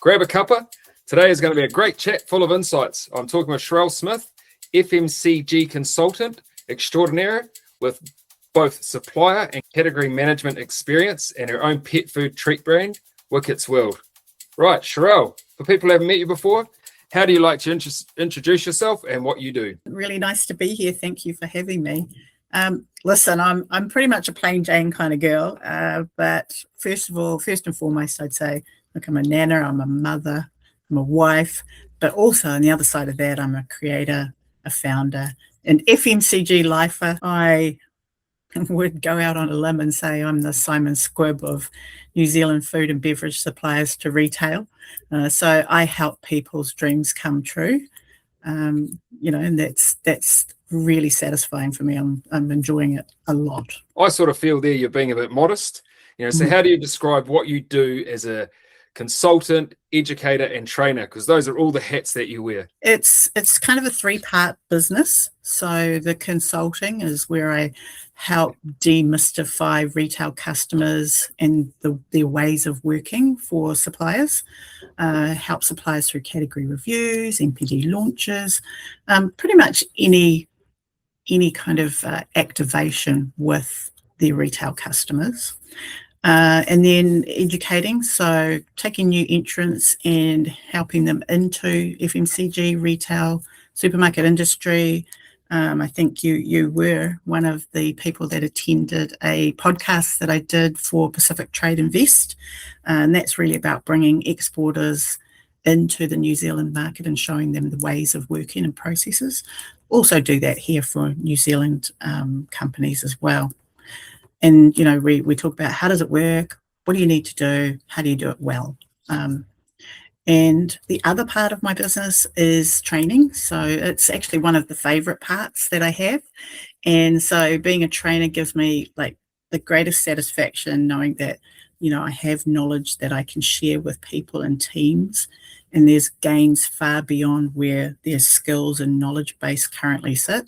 Grab a cuppa. Today is going to be a great chat full of insights. I'm talking with Sherrelle Smith, FMCG consultant extraordinaire with both supplier and category management experience and her own pet food treat brand, Wicket's World. Right, Sherrelle, for people who haven't met you before, how do you like to introduce yourself and what you do? Really nice to be here. Thank you for having me. Listen, I'm pretty much a plain Jane kind of girl, but first and foremost, I'd say, look, I'm a nana, I'm a mother, I'm a wife, but also on the other side of that, I'm a creator, a founder, an FMCG lifer. I would go out on a limb and say I'm the Simon Squibb of New Zealand food and beverage suppliers to retail. So I help people's dreams come true, and that's really satisfying for me. I'm enjoying it a lot. I sort of feel there you're being a bit modest. So how do you describe what you do as a consultant, educator, and trainer? Because those are all the hats that you wear. It's kind of a three-part business. So the consulting is where I help demystify retail customers and their ways of working for suppliers, help suppliers through category reviews, NPD launches, pretty much any kind of activation with their retail customers. And then educating, so taking new entrants and helping them into FMCG, retail, supermarket industry. I think you were one of the people that attended a podcast that I did for Pacific Trade Invest, and that's really about bringing exporters into the New Zealand market and showing them the ways of working and processes. Also do that here for New Zealand companies as well. And, we talk about how does it work? What do you need to do? How do you do it well? And the other part of my business is training. So it's actually one of the favorite parts that I have. And so being a trainer gives me like the greatest satisfaction knowing that, I have knowledge that I can share with people and teams. And there's gains far beyond where their skills and knowledge base currently sit.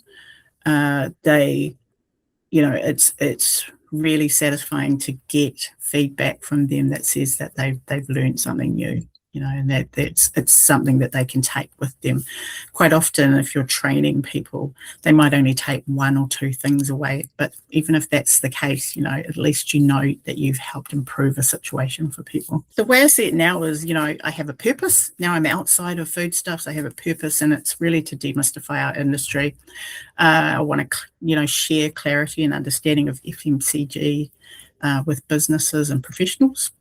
It's really satisfying to get feedback from them that says that they've learned something new, and it's something that they can take with them. Quite often, if you're training people, they might only take one or two things away, but even if that's the case, at least that you've helped improve a situation for people. The way I see it now is, I have a purpose. Now I'm outside of foodstuffs. I have a purpose, and it's really to demystify our industry. I want to, share clarity and understanding of FMCG with businesses and professionals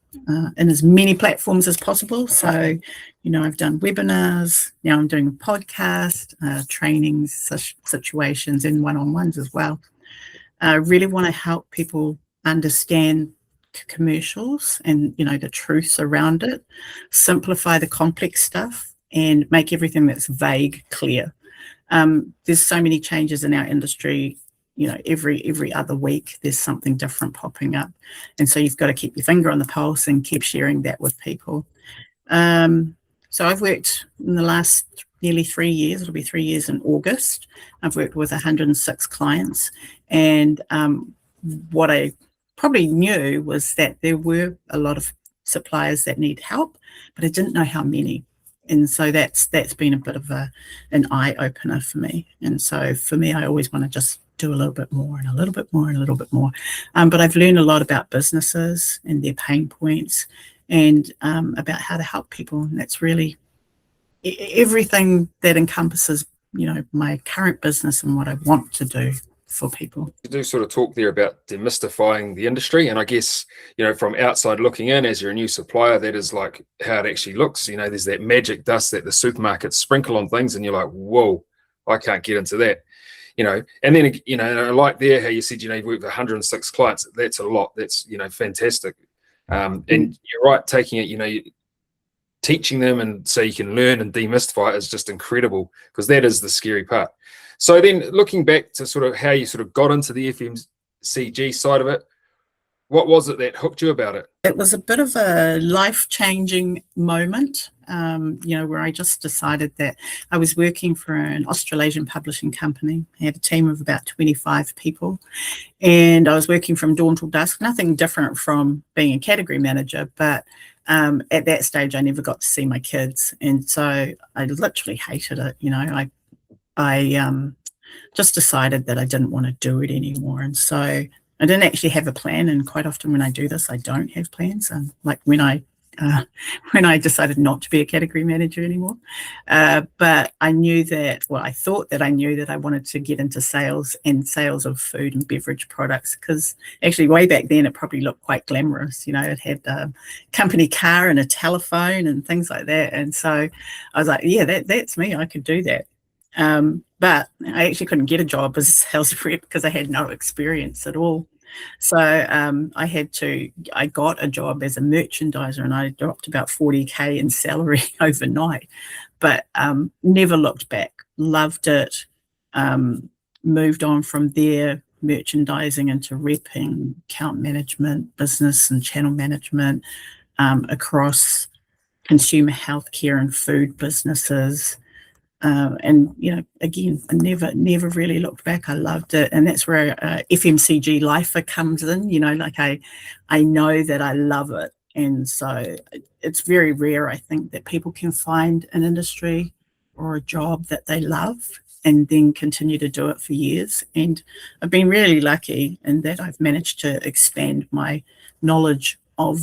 in as many platforms as possible. So, I've done webinars. Now I'm doing a podcast, trainings, such situations, and one-on-ones as well. I really want to help people understand commercials and, the truths around it, simplify the complex stuff, and make everything that's vague clear. There's so many changes in our industry. Every other week there's something different popping up, and so you've got to keep your finger on the pulse and keep sharing that with people. So I've worked in the last nearly 3 years. It'll be 3 years in August. I've worked with 106 clients, and what I probably knew was that there were a lot of suppliers that need help, but I didn't know how many. And so that's been a bit of an eye opener for me. And so for me, I always want to just do a little bit more and a little bit more and a little bit more. But I've learned a lot about businesses and their pain points and about how to help people. And that's really everything that encompasses, my current business and what I want to do for people. You do sort of talk there about demystifying the industry, and I guess from outside looking in, as you're a new supplier, that is like how it actually looks. There's that magic dust that the supermarkets sprinkle on things, and you're like, whoa, I can't get into that. And then and I like there how you said you've worked with 106 clients. That's a lot. That's fantastic. And you're right, taking it, teaching them and so you can learn and demystify it is just incredible, because that is the scary part. So then looking back to sort of how you sort of got into the FMCG side of it, what was it that hooked you about it? It was a bit of a life-changing moment, where I just decided that I was working for an Australasian publishing company. I had a team of about 25 people, and I was working from dawn till dusk, nothing different from being a category manager, but At that stage, I never got to see my kids, and so I literally hated it. I just decided that I didn't want to do it anymore, and so I didn't actually have a plan. And quite often when I do this, I don't have plans. Like when I decided not to be a category manager anymore. But I knew that, well, I thought that I knew that I wanted to get into sales of food and beverage products, because actually way back then it probably looked quite glamorous. It had a company car and a telephone and things like that. And so I was like, yeah, that's me. I could do that. But I actually couldn't get a job as a sales rep because I had no experience at all. So I got a job as a merchandiser, and I dropped about 40K in salary overnight, but never looked back. Loved it. Moved on from there, merchandising into repping, account management, business and channel management, across consumer healthcare and food businesses. And again, I never really looked back. I loved it, and that's where FMCG lifer comes in. Like I know that I love it, and so it's very rare, I think, that people can find an industry or a job that they love and then continue to do it for years. And I've been really lucky in that I've managed to expand my knowledge of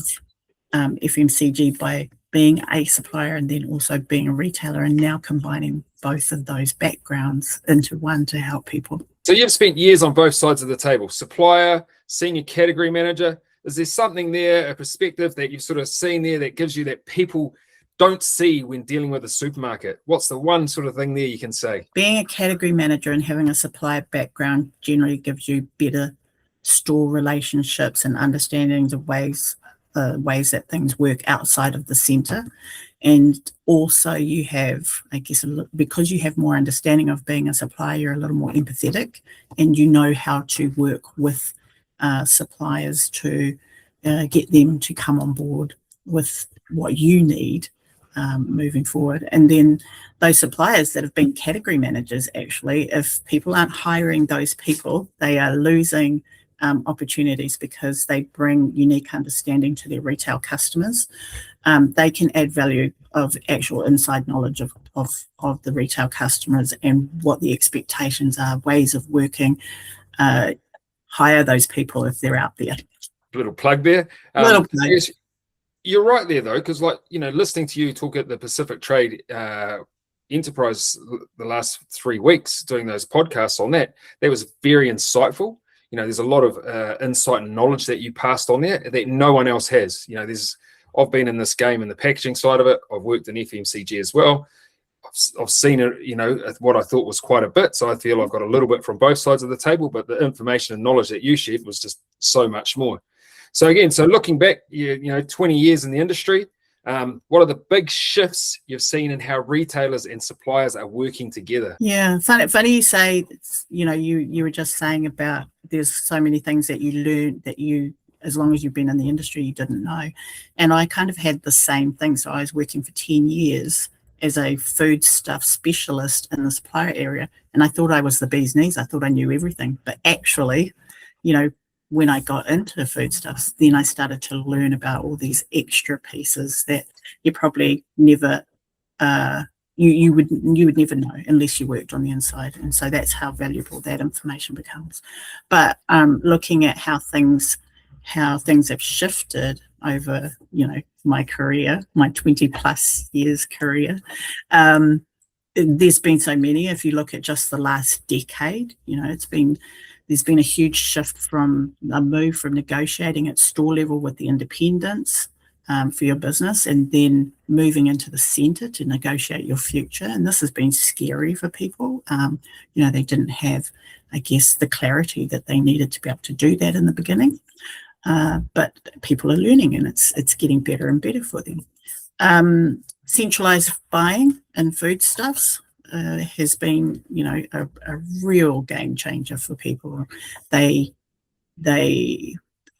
FMCG by being a supplier and then also being a retailer, and now combining both of those backgrounds into one to help people. So you've spent years on both sides of the table, supplier, senior category manager. Is there something there, a perspective that you've sort of seen there that gives you that people don't see when dealing with a supermarket? What's the one sort of thing there you can say? Being a category manager and having a supplier background generally gives you better store relationships and understanding the ways that things work outside of the centre. And also you have, I guess, because you have more understanding of being a supplier, you're a little more empathetic, and you know how to work with suppliers to get them to come on board with what you need moving forward. And then those suppliers that have been category managers, actually, if people aren't hiring those people, they are losing opportunities because they bring unique understanding to their retail customers. They can add value of actual inside knowledge of the retail customers and what the expectations are, ways of working. Hire those people if they're out there. Little plug there. Little plug. Yes, you're right there though, because listening to you talk at the Pacific Trade Enterprise the last 3 weeks, doing those podcasts on that was very insightful. There's a lot of insight and knowledge that you passed on there that no one else has. I've been in this game in the packaging side of it. I've worked in FMCG as well. I've seen it, what I thought was quite a bit. So I feel I've got a little bit from both sides of the table, but the information and knowledge that you shared was just so much more. So again, looking back, 20 years in the industry, what are the big shifts you've seen in how retailers and suppliers are working together? Yeah, funny you say, you were just saying about there's so many things that you learn that you, as long as you've been in the industry, you didn't know. And I kind of had the same thing. So I was working for 10 years as a foodstuff specialist in the supplier area, and I thought I was the bee's knees. I thought I knew everything. But actually, when I got into foodstuffs, then I started to learn about all these extra pieces that you probably never you would never know unless you worked on the inside. And so that's how valuable that information becomes. But looking at how things have shifted over my career, my 20 plus years career, there's been so many. If you look at just the last decade, there's been a huge shift from a move from negotiating at store level with the independents for your business, and then moving into the centre to negotiate your future. And this has been scary for people. They didn't have, I guess, the clarity that they needed to be able to do that in the beginning. But people are learning, and it's getting better and better for them. Centralised buying in foodstuffs has been, a real game changer for people. They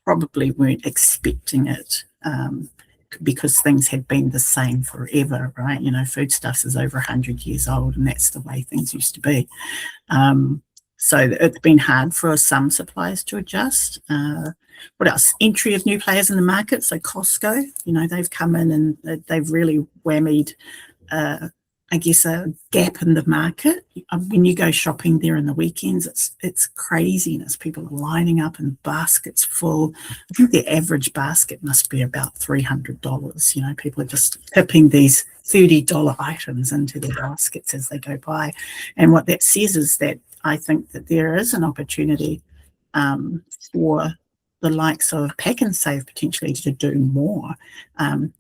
probably weren't expecting it because things had been the same forever, right? Foodstuffs is over 100 years old, and that's the way things used to be. So it's been hard for some suppliers to adjust. What else? Entry of new players in the market. So Costco, they've come in and they've really whammied, I guess, a gap in the market. When you go shopping there in the weekends, it's craziness. People are lining up in baskets full. I think the average basket must be about $300. People are just tipping these $30 items into their baskets as they go by. And what that says is that I think that there is an opportunity for the likes of Pack and Save potentially to do more,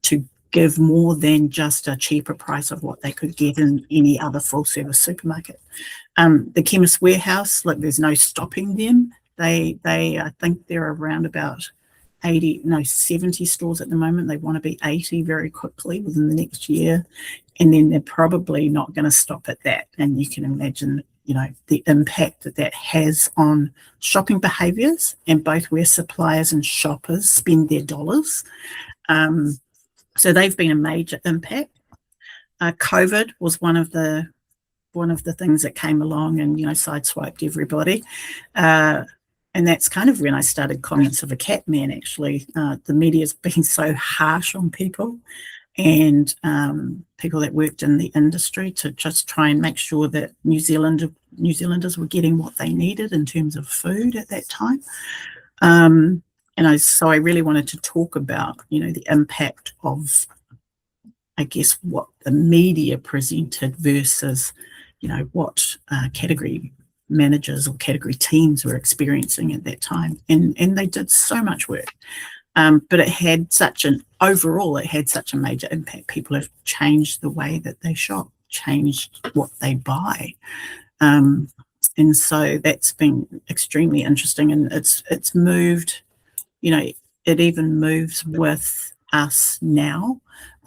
to give more than just a cheaper price of what they could get in any other full service supermarket. The Chemist Warehouse, look, there's no stopping them. They I think they're around about 70 stores at the moment. They want to be 80 very quickly within the next year. And then they're probably not going to stop at that. And you can imagine, the impact that has on shopping behaviours, and both where suppliers and shoppers spend their dollars. So they've been a major impact. COVID was one of the things that came along and sideswiped everybody. And that's kind of when I started Comments of a Cat Man, actually. The media's been so harsh on people and people that worked in the industry to just try and make sure that New Zealanders were getting what they needed in terms of food at that time. So I really wanted to talk about, the impact of, I guess, what the media presented versus, what category managers or category teams were experiencing at that time. And they did so much work. But it had such a major impact. People have changed the way that they shop, changed what they buy. And so that's been extremely interesting. And it's moved, it even moves with us now,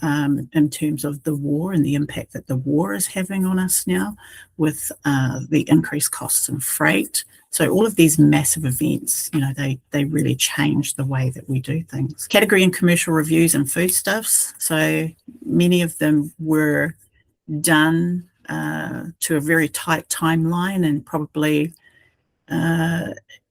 in terms of the war and the impact that the war is having on us now with the increased costs and freight. So all of these massive events, they really change the way that we do things. Category and commercial reviews and foodstuffs. So many of them were done to a very tight timeline and probably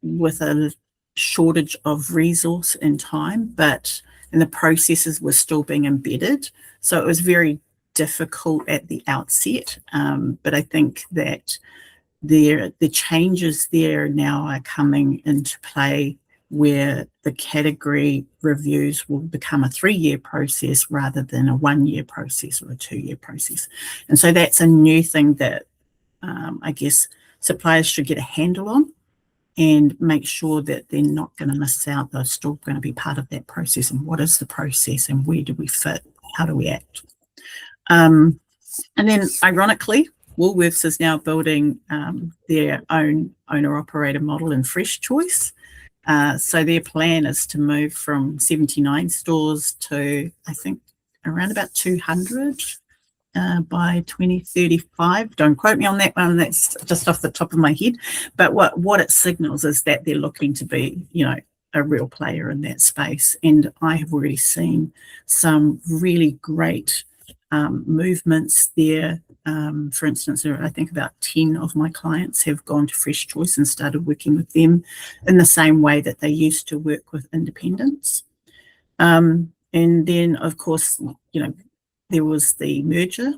with a shortage of resource and time, and the processes were still being embedded. So it was very difficult at the outset. But I think that the changes there now are coming into play where the category reviews will become a 3-year process rather than a 1-year process or a 2-year process. And so that's a new thing that I guess suppliers should get a handle on and make sure that they're not going to miss out. They're still going to be part of that process. And what is the process and where do we fit? How do we act? And then ironically, Woolworths is now building their own owner-operator model in Fresh Choice. So their plan is to move from 79 stores to, I think, around about 200 by 2035. Don't quote me on that one. That's just off the top of my head. But what it signals is that they're looking to be, a real player in that space. And I have already seen some really great movements there. For instance, I think about 10 of my clients have gone to Fresh Choice and started working with them in the same way that they used to work with independents. And then, of course, there was the merger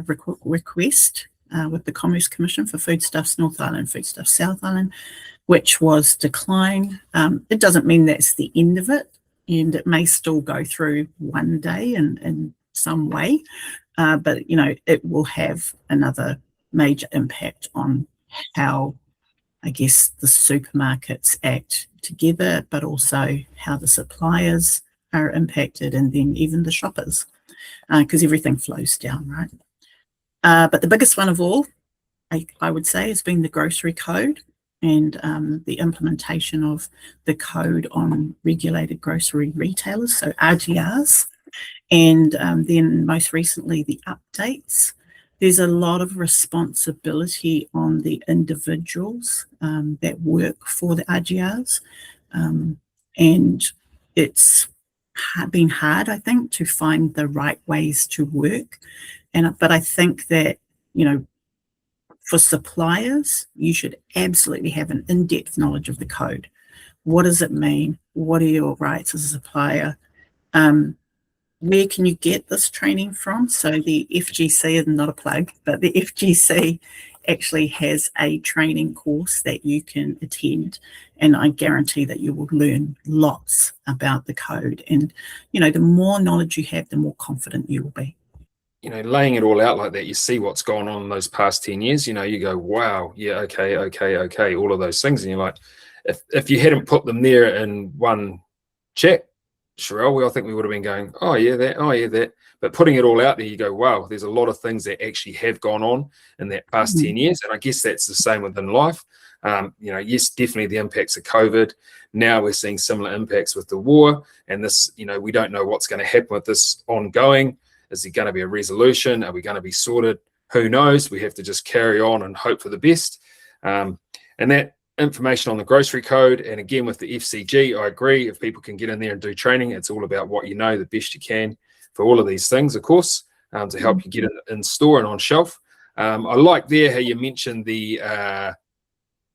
request with the Commerce Commission for Foodstuffs North Island, Foodstuffs South Island, which was declined. It doesn't mean that's the end of it, and it may still go through one day in some way, but it will have another major impact on how, I guess, the supermarkets act together, but also how the suppliers are impacted, and then even the shoppers, because everything flows down, right? But the biggest one of all, I would say, has been the grocery code and the implementation of the code on regulated grocery retailers, so RGRs, and then most recently the updates. There's a lot of responsibility on the individuals that work for the RGRs, and it's been hard, I think, to find the right ways to work. But I think that, For suppliers, you should absolutely have an in-depth knowledge of the code. What does it mean? What are your rights as a supplier? Where can you get this training from? So the FGC is not a plug, but the FGC actually has a training course that you can attend, and I guarantee that you will learn lots about the code. And, the more knowledge you have, the more confident you will be. Laying it all out like that, you see what's gone on in those past 10 years, you go, wow, yeah, okay, all of those things. And you're like, if you hadn't put them there in one chat, Sherrelle, I think we would have been going, oh yeah, that. But putting it all out there, you go, wow, there's a lot of things that actually have gone on in that past 10 years. And I guess that's the same within life. Yes, definitely the impacts of COVID. Now we're seeing similar impacts with the war. And this, we don't know what's going to happen with this ongoing. Is there going to be a resolution? Are we going to be sorted? Who knows? We have to just carry on and hope for the best. And that information on the grocery code, and again with the FCG, I agree. If people can get in there and do training, it's all about what you know the best you can for all of these things, of course, to help you get it in store and on shelf. I like there how you mentioned the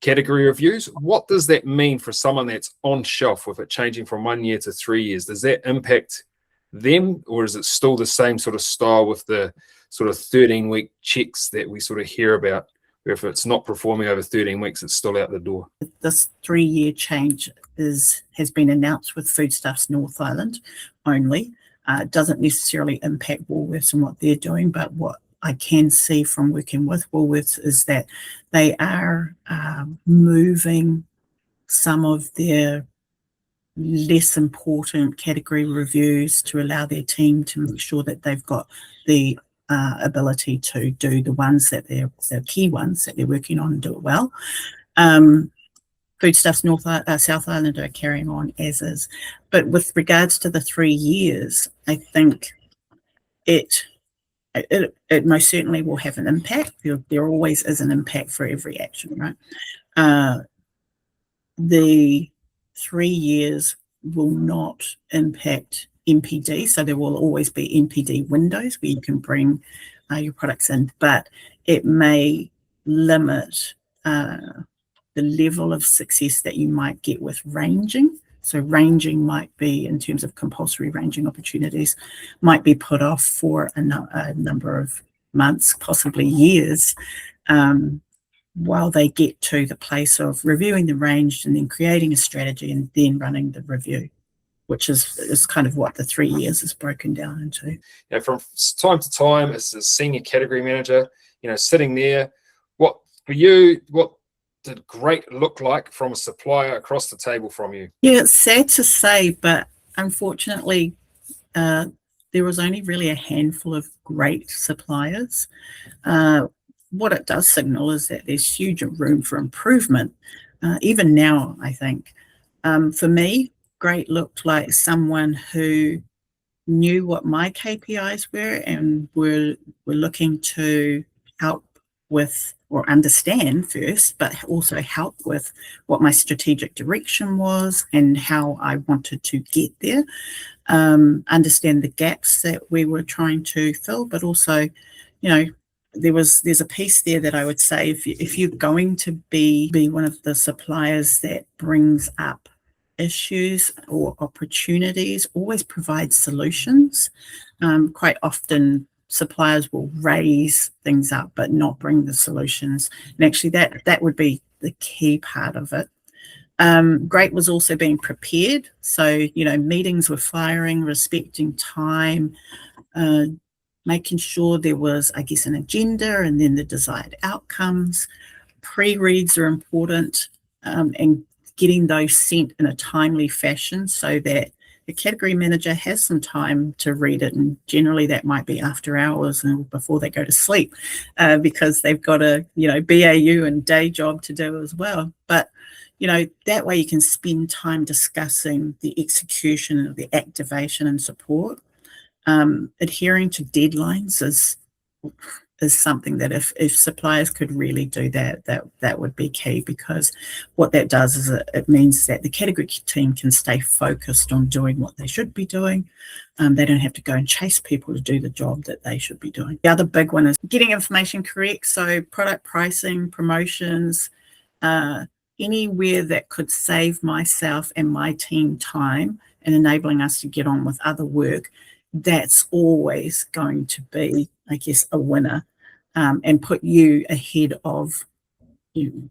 category reviews. What does that mean for someone that's on shelf with it changing from 1 year to 3 years? Does that impact them, or is it still the same sort of style with the sort of 13-week checks that we sort of hear about, where if it's not performing over 13 weeks, it's still out the door? This 3-year change has been announced with Foodstuffs North Island only. It doesn't necessarily impact Woolworths and what they're doing, but what I can see from working with Woolworths is that they are moving some of their less important category reviews to allow their team to make sure that they've got the ability to do the ones that they're the key ones that they're working on and do it well. Foodstuffs South Island are carrying on as is, but with regards to the 3 years, I think it most certainly will have an impact. There always is an impact for every action, right? The 3 years will not impact NPD, so there will always be NPD windows where you can bring your products in, but it may limit the level of success that you might get with ranging. So ranging might be, in terms of compulsory ranging opportunities, might be put off for a number of months, possibly years, while they get to the place of reviewing the range and then creating a strategy and then running the review, which is kind of what the 3 years is broken down into. From time to time, as a senior category manager, sitting there, what did great look like from a supplier across the table from you? Yeah, it's sad to say, but unfortunately, there was only really a handful of great suppliers. What it does signal is that there's huge room for improvement, even now, I think. For me, great looked like someone who knew what my KPIs were and were looking to help with or understand first, but also help with what my strategic direction was and how I wanted to get there. Understand the gaps that we were trying to fill, but also, there's a piece there that I would say if you're going to be one of the suppliers that brings up issues or opportunities, always provide solutions. Quite often suppliers will raise things up but not bring the solutions, and actually that would be the key part of it. Great was also being prepared, so meetings were firing, respecting time, making sure there was, I guess, an agenda and then the desired outcomes. Pre-reads are important, and getting those sent in a timely fashion so that the category manager has some time to read it, and generally that might be after hours and before they go to sleep, because they've got a BAU and day job to do as well. But that way you can spend time discussing the execution of the activation and support. Adhering to deadlines is something that if suppliers could really do that would be key, because what that does is it means that the category team can stay focused on doing what they should be doing. They don't have to go and chase people to do the job that they should be doing. The other big one is getting information correct. So product pricing, promotions, anywhere that could save myself and my team time and enabling us to get on with other work, that's always going to be, I guess, a winner, and put you ahead of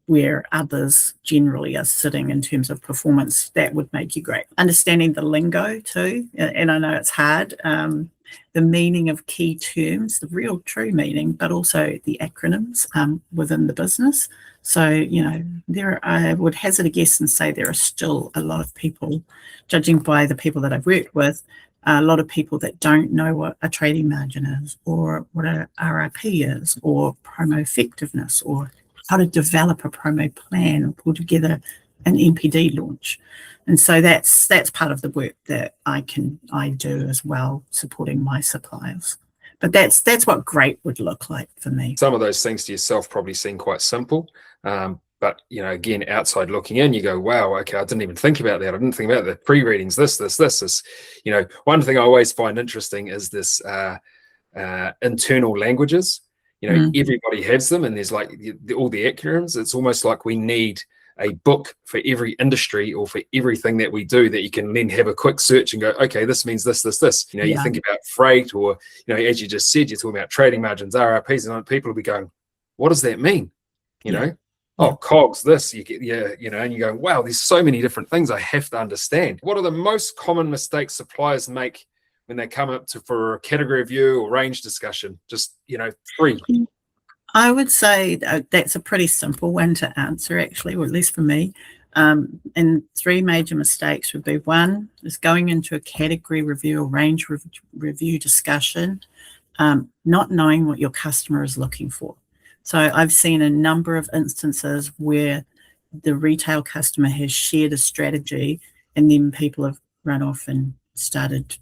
where others generally are sitting in terms of performance. That would make you great. Understanding the lingo too, and I know it's hard, the meaning of key terms, the real true meaning, but also the acronyms within the business. So, I would hazard a guess and say there are still a lot of people, judging by the people that I've worked with, a lot of people that don't know what a trading margin is, or what a RRP is, or promo effectiveness, or how to develop a promo plan or pull together an NPD launch. And so that's part of the work that I do as well, supporting my suppliers. But that's what great would look like for me. Some of those things to yourself probably seem quite simple. But, again, outside looking in, you go, wow, okay, I didn't even think about that. I didn't think about the pre-readings, this. One thing I always find interesting is this internal languages. Everybody has them, and there's like all the acronyms. It's almost like we need a book for every industry or for everything that we do, that you can then have a quick search and go, okay, this means this. You think about freight, or, as you just said, you're talking about trading margins, RRPs, and people will be going, what does that mean? Oh, COGS, this, you get, and you go, wow, there's so many different things I have to understand. What are the most common mistakes suppliers make when they come up for a category review or range discussion? Just, 3. I would say that's a pretty simple one to answer, actually, or at least for me. And 3 major mistakes would be: 1 is going into a category review or range review discussion, not knowing what your customer is looking for. So I've seen a number of instances where the retail customer has shared a strategy, and then people have run off and started,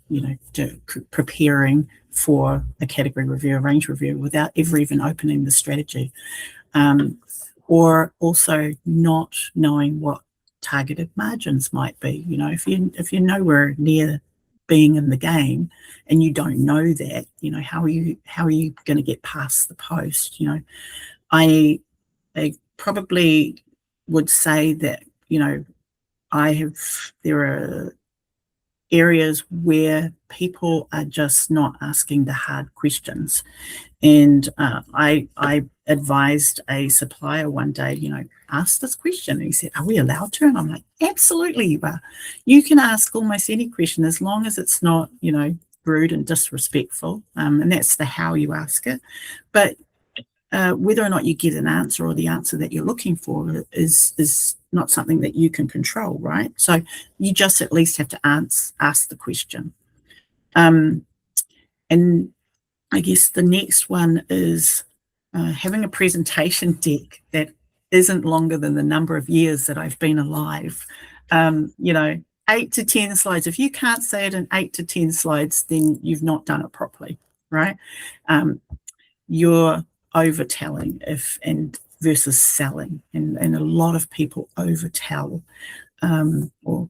preparing for a category review, a range review, without ever even opening the strategy, or also not knowing what targeted margins might be. If you're nowhere near being in the game and you don't know that, how are you going to get past the post? I probably would say that there are areas where people are just not asking the hard questions. And I advised a supplier one day, ask this question. And he said, are we allowed to? And I'm like, absolutely you are. You can ask almost any question as long as it's not, rude and disrespectful. And that's the how you ask it. But whether or not you get an answer, or the answer that you're looking for, is not something that you can control, right? So you just at least have to ask the question. And I guess the next one is having a presentation deck that isn't longer than the number of years that I've been alive. 8 to 10 slides. If you can't say it in 8 to 10 slides, then you've not done it properly, right? You're overtelling versus selling, and a lot of people overtell, or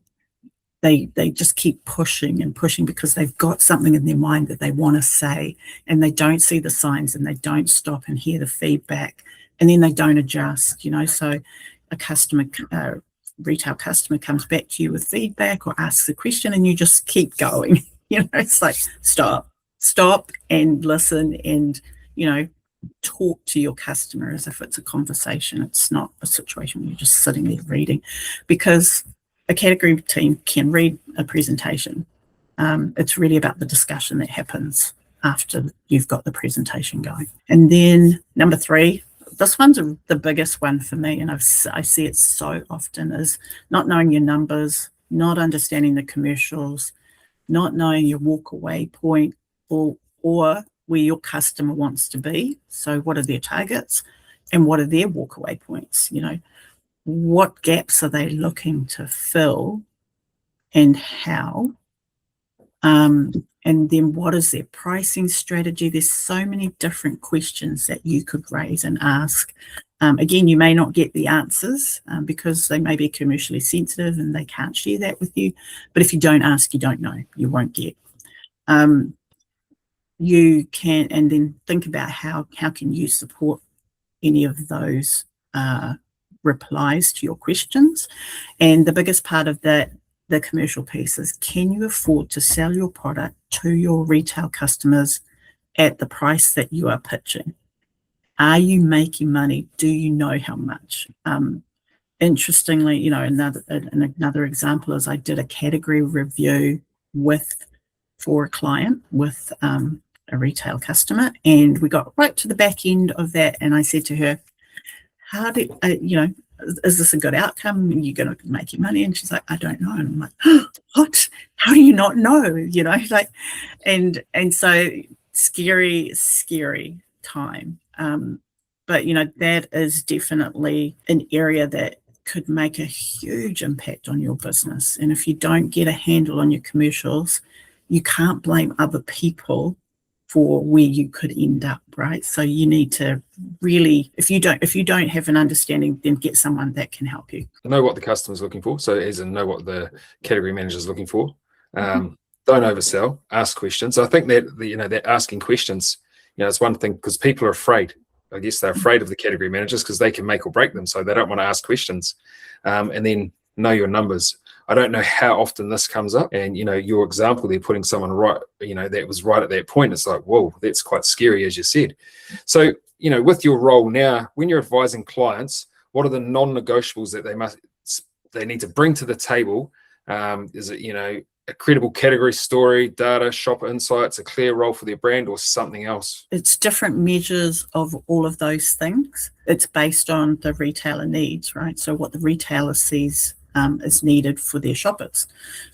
they just keep pushing and pushing because they've got something in their mind that they want to say, and they don't see the signs, and they don't stop and hear the feedback, and then they don't adjust. So a retail customer comes back to you with feedback or asks a question, and you just keep going. It's like stop and listen, and talk to your customer as if it's a conversation. It's not a situation where you're just sitting there reading, because a category team can read a presentation. It's really about the discussion that happens after you've got the presentation going. And then number 3, this one's the biggest one for me, and I see it so often, is not knowing your numbers, not understanding the commercials, not knowing your walk away point, or where your customer wants to be. So what are their targets, and what are their walk away points? What gaps are they looking to fill, and how? And And then what is their pricing strategy? There's so many different questions that you could raise and ask. Again, you may not get the answers because they may be commercially sensitive and they can't share that with you. But if you don't ask, you don't know. You won't get. You can, and then think about how can you support any of those replies to your questions. And the biggest part of that, the commercial piece, is can you afford to sell your product to your retail customers at the price that you are pitching? Are you making money? Do you know how much? Interestingly, you know, another example is I did a category review for a client with a retail customer, and we got right to the back end of that, and I said to her, how do is this a good outcome? Are you going to make your money? And she's like, I don't know. And I'm like, oh, what? How do you not know? You know, like, and so scary time. But you know, that is definitely an area that could make a huge impact on your business. And if you don't get a handle on your commercials, you can't blame other people for where you could end up, right? So you need to really, if you don't have an understanding, then get someone that can help you. Know what the customer's looking for. So as in know what the category manager's looking for. Don't oversell, ask questions. So I think that that asking questions, it's one thing, because people are afraid. I guess they're afraid of the category managers because they can make or break them. So they don't want to ask questions. And then know your numbers. I don't know how often this comes up, and your example there, putting someone right, that was right at that point. It's like, whoa, that's quite scary, as you said. So, with your role now, when you're advising clients, what are the non-negotiables that they need to bring to the table? Is it, a credible category story, data, shopper insights, a clear role for their brand, or something else? It's different measures of all of those things. It's based on the retailer needs, right? So what the retailer sees is needed for their shoppers.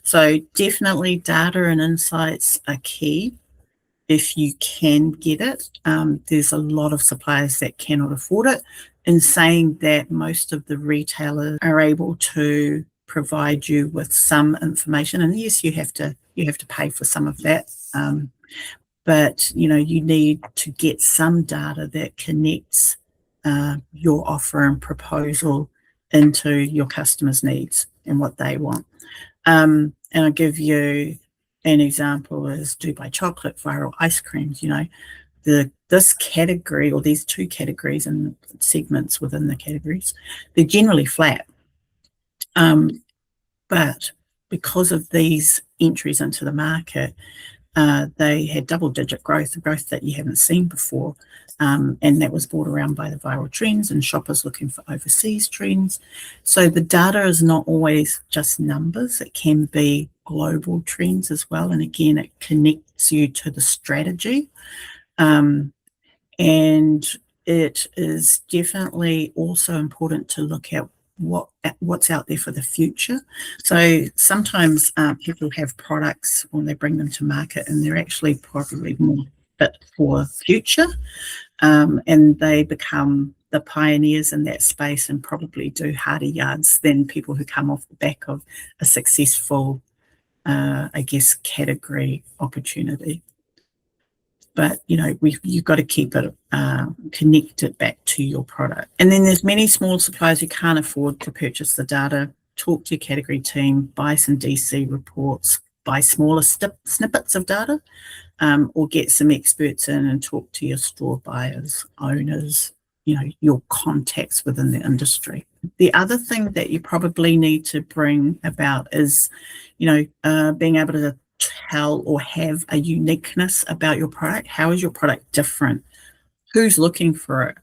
So definitely data and insights are key if you can get it. There's a lot of suppliers that cannot afford it. In saying that, most of the retailers are able to provide you with some information, and yes, you have to pay for some of that. But you need to get some data that connects your offer and proposal into your customers' needs and what they want. And I'll give you an example is Dubai chocolate, viral ice creams. This category, or these two categories and segments within the categories, they're generally flat. But because of these entries into the market, they had double-digit growth that you haven't seen before, and that was brought around by the viral trends and shoppers looking for overseas trends. So the data is not always just numbers. It can be global trends as well, and again, it connects you to the strategy. And it is definitely also important to look at what's out there for the future. So sometimes people have products when they bring them to market, and they're actually probably more fit for future, and they become the pioneers in that space and probably do harder yards than people who come off the back of a successful, category opportunity. But you've got to keep it connected back to your product. And then there's many small suppliers who can't afford to purchase the data. Talk to your category team, buy some DC reports, buy smaller snippets of data, or get some experts in and talk to your store buyers, owners, your contacts within the industry. The other thing that you probably need to bring about is, being able to tell or have a uniqueness about your product. How is your product different? Who's looking for it?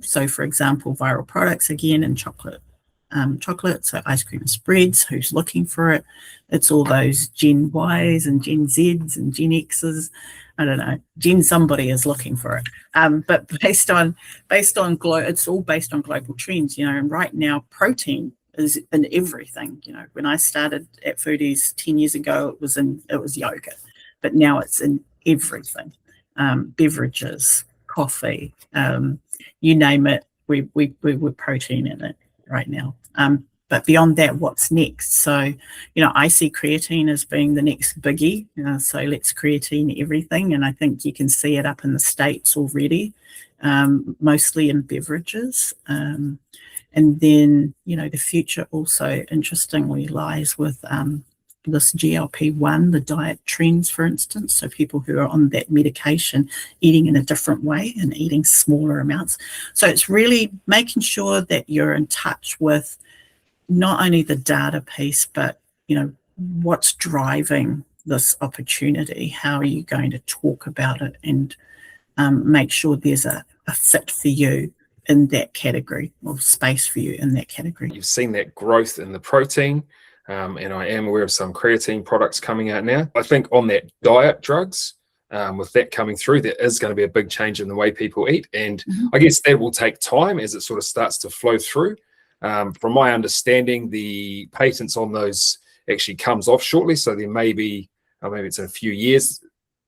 So for example, viral products, again, in chocolate, so ice cream and spreads, who's looking for it? It's all those Gen Ys and Gen Zs and Gen Xs. I don't know, Gen somebody is looking for it. But based on it's all based on global trends, and right now protein is in everything. When I started at Foodies 10 years ago, it was yogurt, but now it's in everything. Beverages, coffee, you name it, we're protein in it right now. but beyond that, what's next? So, I see creatine as being the next biggie. So let's creatine everything. And I think you can see it up in the States already, mostly in beverages. And then, the future also, interestingly, lies with this GLP-1, the diet trends, for instance. So people who are on that medication eating in a different way and eating smaller amounts. So it's really making sure that you're in touch with not only the data piece, but, what's driving this opportunity? How are you going to talk about it and make sure there's a fit for you in that category, or space for you in that category? You've seen that growth in the protein, and I am aware of some creatine products coming out now. I think on that diet drugs, with that coming through, there is going to be a big change in the way people eat. And I guess that will take time as it sort of starts to flow through. From my understanding, the patents on those actually comes off shortly. So there may be, maybe it's in a few years.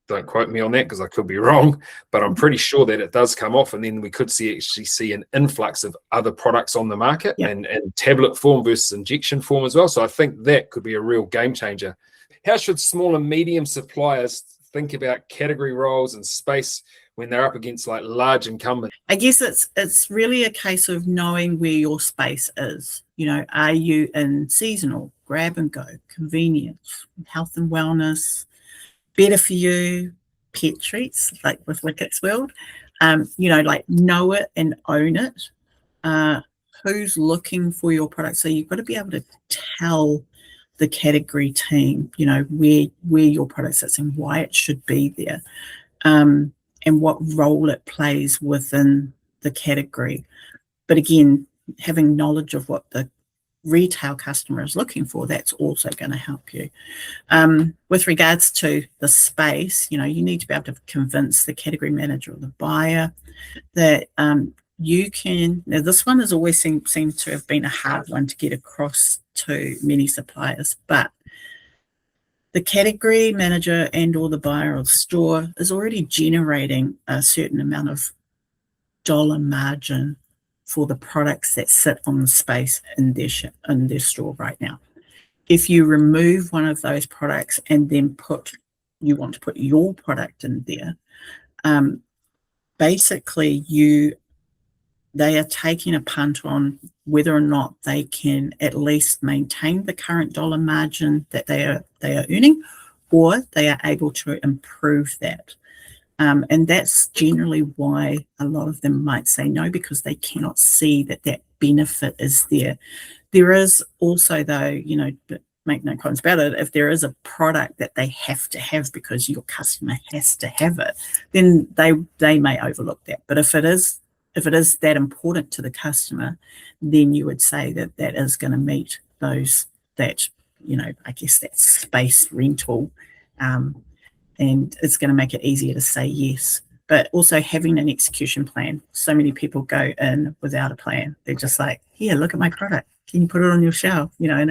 Don't quote me on that because I could be wrong, but I'm pretty sure that it does come off, and then we could actually see an influx of other products on the market, and tablet form versus injection form as well. So I think that could be a real game changer. How should small and medium suppliers think about category roles and space when they're up against like large incumbents? I guess it's really a case of knowing where your space is. Are you in seasonal, grab and go, convenience, health and wellness, better for you, pet treats, like with Wicket's world? Like know it and own it. Who's looking for your product? So you've got to be able to tell the category team, where your product sits and why it should be there, and what role it plays within the category. But again, having knowledge of what the retail customer is looking for, that's also going to help you. With regards to the space, you need to be able to convince the category manager or the buyer that you can. Now, this one has always seemed to have been a hard one to get across to many suppliers, but the category manager and or the buyer or the store is already generating a certain amount of dollar margin for the products that sit on the space in their store right now. If you remove one of those products and then you want to put your product in there, basically they are taking a punt on whether or not they can at least maintain the current dollar margin that they are earning, or they are able to improve that. And that's generally why a lot of them might say no, because they cannot see that benefit is there. There is also, though, make no comments about it, if there is a product that they have to have because your customer has to have it, then they may overlook that. But if it is that important to the customer, then you would say that is going to meet I guess that space rental, and it's going to make it easier to say yes. But also having an execution plan. So many people go in without a plan. They're just like, here, look at my product. Can you put it on your shelf? And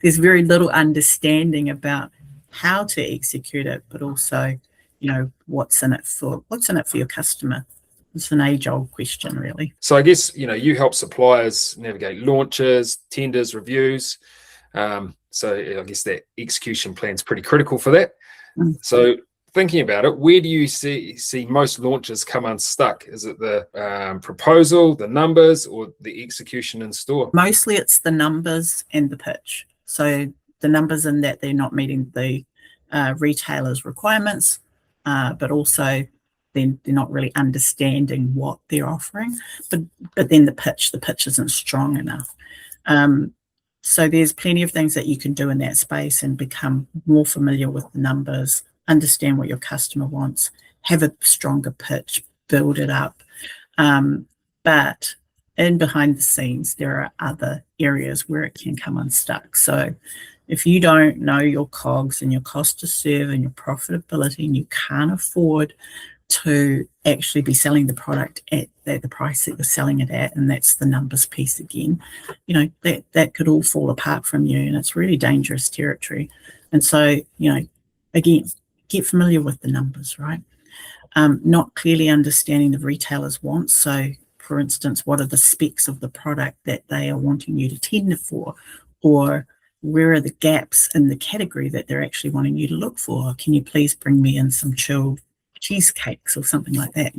there's very little understanding about how to execute it, but also, what's in it for your customer. It's an age-old question, really. So I guess, you help suppliers navigate launches, tenders, reviews. So I guess that execution plan is pretty critical for that. So thinking about it, where do you see most launches come unstuck? Is it the proposal, the numbers, or the execution in store? Mostly it's the numbers and the pitch. So the numbers in that they're not meeting the retailer's requirements, but also they're not really understanding what they're offering. But then the pitch isn't strong enough. So there's plenty of things that you can do in that space and become more familiar with the numbers, understand what your customer wants, have a stronger pitch, build it up. But in behind the scenes, there are other areas where it can come unstuck. So if you don't know your COGS and your cost to serve and your profitability, and you can't afford to actually be selling the product at the price that you're selling it at, and that's the numbers piece again, that could all fall apart from you, and it's really dangerous territory. And so, again, get familiar with the numbers, right? Not clearly understanding the retailer's wants. So for instance, what are the specs of the product that they are wanting you to tender for, or where are the gaps in the category that they're actually wanting you to look for? Can you please bring me in some chilled cheesecakes or something like that,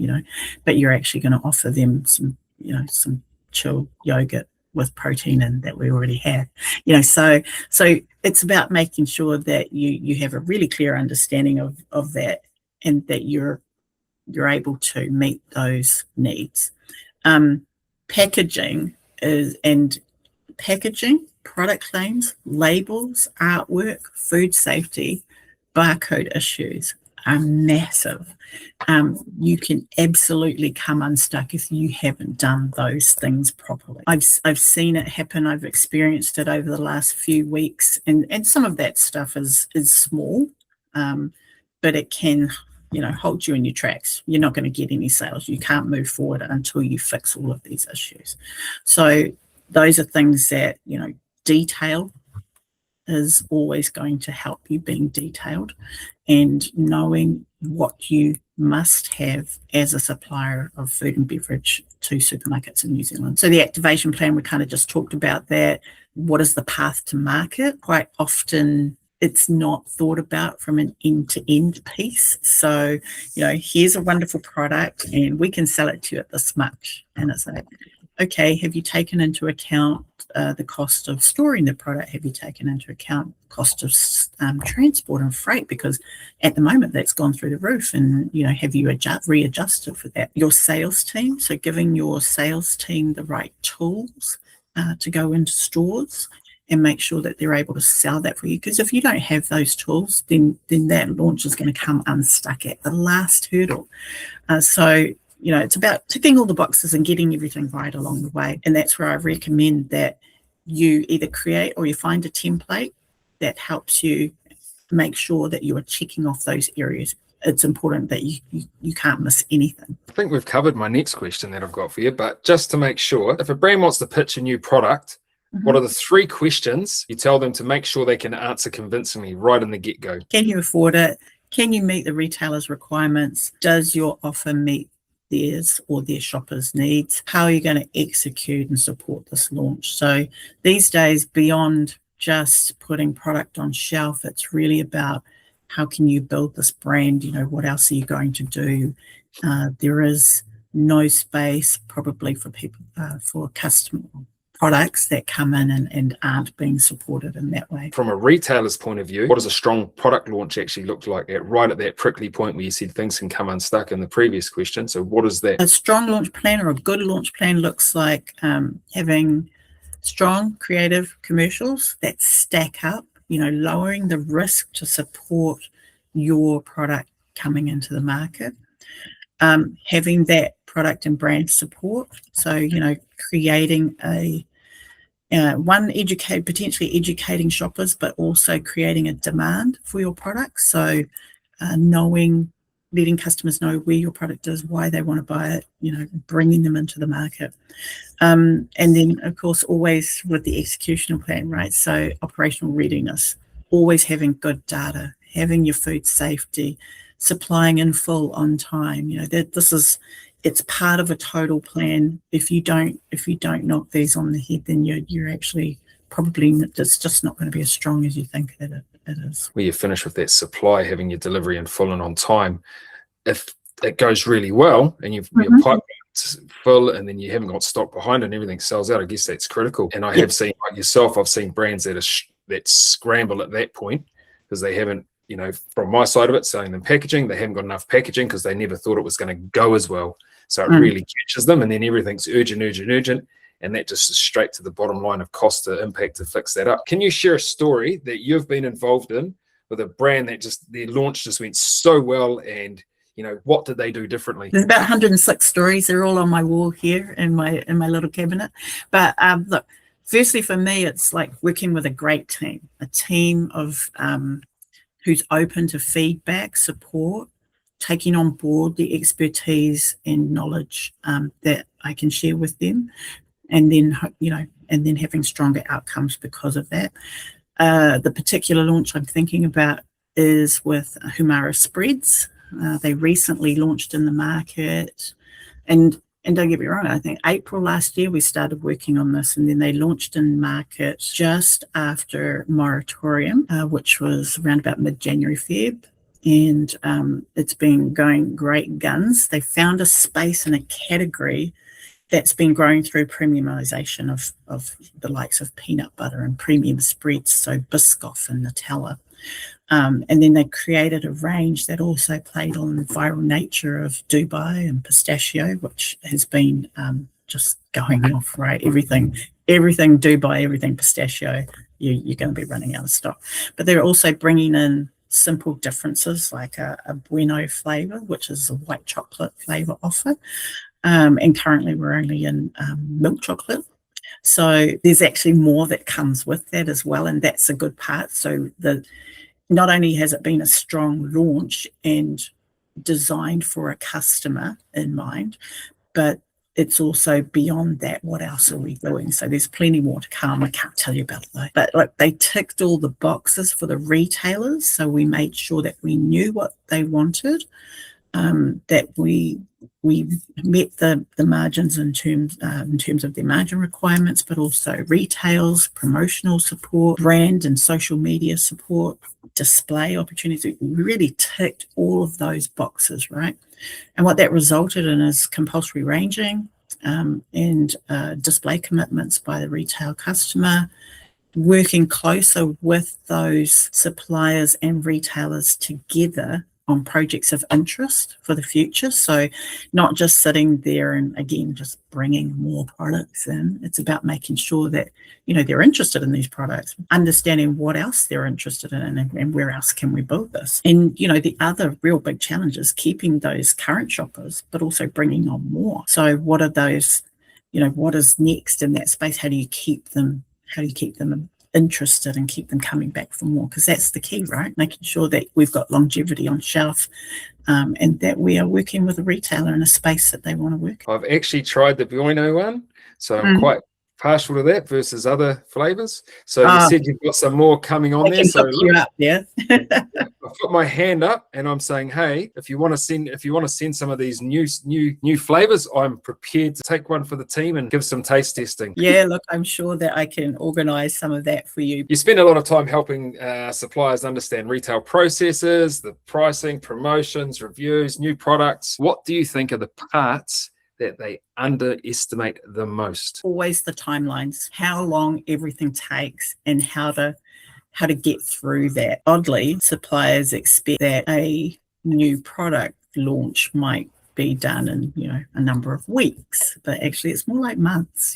but you're actually going to offer them some, some chilled yogurt with protein in that we already have, so it's about making sure that you have a really clear understanding of that, and that you're able to meet those needs. Packaging, product claims, labels, artwork, food safety, barcode issues are massive. You can absolutely come unstuck if you haven't done those things properly. I've seen it happen. I've experienced it over the last few weeks, and some of that stuff is small, but it can hold you in your tracks. You're not going to get any sales. You can't move forward until you fix all of these issues. So those are things that, detail is always going to help you, being detailed and knowing what you must have as a supplier of food and beverage to supermarkets in New Zealand. So the activation plan, we kind of just talked about that. What is the path to market? Quite often it's not thought about from an end-to-end piece. So, here's a wonderful product and we can sell it to you at this much. And it's like, okay, have you taken into account the cost of storing the product? Have you taken into account cost of transport and freight? Because at the moment that's gone through the roof, and have you readjusted for that? Your sales team, so giving your sales team the right tools to go into stores and make sure that they're able to sell that for you. Because if you don't have those tools, then that launch is going to come unstuck at the last hurdle. So it's about ticking all the boxes and getting everything right along the way. And that's where I recommend that you either create or you find a template that helps you make sure that you are checking off those areas. It's important that you can't miss anything. I think we've covered my next question that I've got for you, but just to make sure, if a brand wants to pitch a new product, what are the 3 questions you tell them to make sure they can answer convincingly right in the get-go? Can you afford it? Can you meet the retailer's requirements? Does your offer meet theirs or their shoppers' needs? How are you going to execute and support this launch? So these days, beyond just putting product on shelf, it's really about how can you build this brand? What else are you going to do? There is no space probably for people, for customer products that come in and aren't being supported in that way. From a retailer's point of view, what does a strong product launch actually look like right at that prickly point where you said things can come unstuck in the previous question? So what is that? A strong launch plan or a good launch plan looks like having strong creative commercials that stack up, lowering the risk to support your product coming into the market, having that product and brand support. So, creating potentially educating shoppers, but also creating a demand for your product. So letting customers know where your product is, why they want to buy it, bringing them into the market. And then, of course, always with the executional plan, right? So operational readiness, always having good data, having your food safety, supplying in full on time. It's part of a total plan. If you don't knock these on the head, then you're actually probably, it's just not going to be as strong as you think that it is. Where you finish with that supply, having your delivery in full and on time. If it goes really well and your pipeline's full and then you haven't got stock behind it and everything sells out, I guess that's critical. And I have seen, like yourself, I've seen brands that scramble at that point because they haven't, from my side of it, selling them packaging, they haven't got enough packaging because they never thought it was going to go as well. So it really catches them, and then everything's urgent, and that just is straight to the bottom line of cost to impact to fix that up. Can you share a story that you've been involved in with a brand that their launch just went so well, and what did they do differently? There's about 106 stories. They're all on my wall here in my little cabinet. But look, firstly for me, it's like working with a team of who's open to feedback, support, taking on board the expertise and knowledge that I can share with them, and then having stronger outcomes because of that. The particular launch I'm thinking about is with Humara Spreads. They recently launched in the market, and And don't get me wrong, I think April last year we started working on this, and then they launched in market just after moratorium, which was around about mid-January, Feb. And it's been going great guns. They found a space in a category that's been growing through premiumization of the likes of peanut butter and premium spreads, so Biscoff and Nutella. And then they created a range that also played on the viral nature of Dubai and pistachio, which has been just going off, right? Everything Dubai, everything pistachio, you're going to be running out of stock. But they're also bringing in simple differences like a Bueno flavour, which is a white chocolate flavour offer. And currently we're only in milk chocolate. So there's actually more that comes with that as well, and that's a good part. So not only has it been a strong launch and designed for a customer in mind, but it's also beyond that. What else are we doing? So there's plenty more to come. I can't tell you about it though. But like, they ticked all the boxes for the retailers. So we made sure that we knew what they wanted, that we met the margins in terms of their margin requirements, but also retails, promotional support, brand and social media support, display opportunities. We really ticked all of those boxes, right? And what that resulted in is compulsory ranging and display commitments by the retail customer, working closer with those suppliers and retailers together on projects of interest for the future. So not just sitting there and, again, just bringing more products in. It's about making sure that, they're interested in these products, understanding what else they're interested in and where else can we build this. And, the other real big challenge is keeping those current shoppers, but also bringing on more. So what are those, what is next in that space? How do you keep them interested and keep them coming back for more? Because that's the key, right? Making sure that we've got longevity on shelf, and that we are working with a retailer in a space that they want to work in. I've actually tried the Bueno one, so I'm quite partial to that versus other flavors. So you said you've got some more coming on there. So look, up, yeah. I've put my hand up and I'm saying, hey, if you want to send some of these new flavors, I'm prepared to take one for the team and give some taste testing. Yeah, look, I'm sure that I can organize some of that for you. You spend a lot of time helping suppliers understand retail processes, the pricing, promotions, reviews, new products. What do you think are the parts that they underestimate the most? Always the timelines, how long everything takes and how to get through that. Oddly, suppliers expect that a new product launch might be done in, a number of weeks, but actually it's more like months,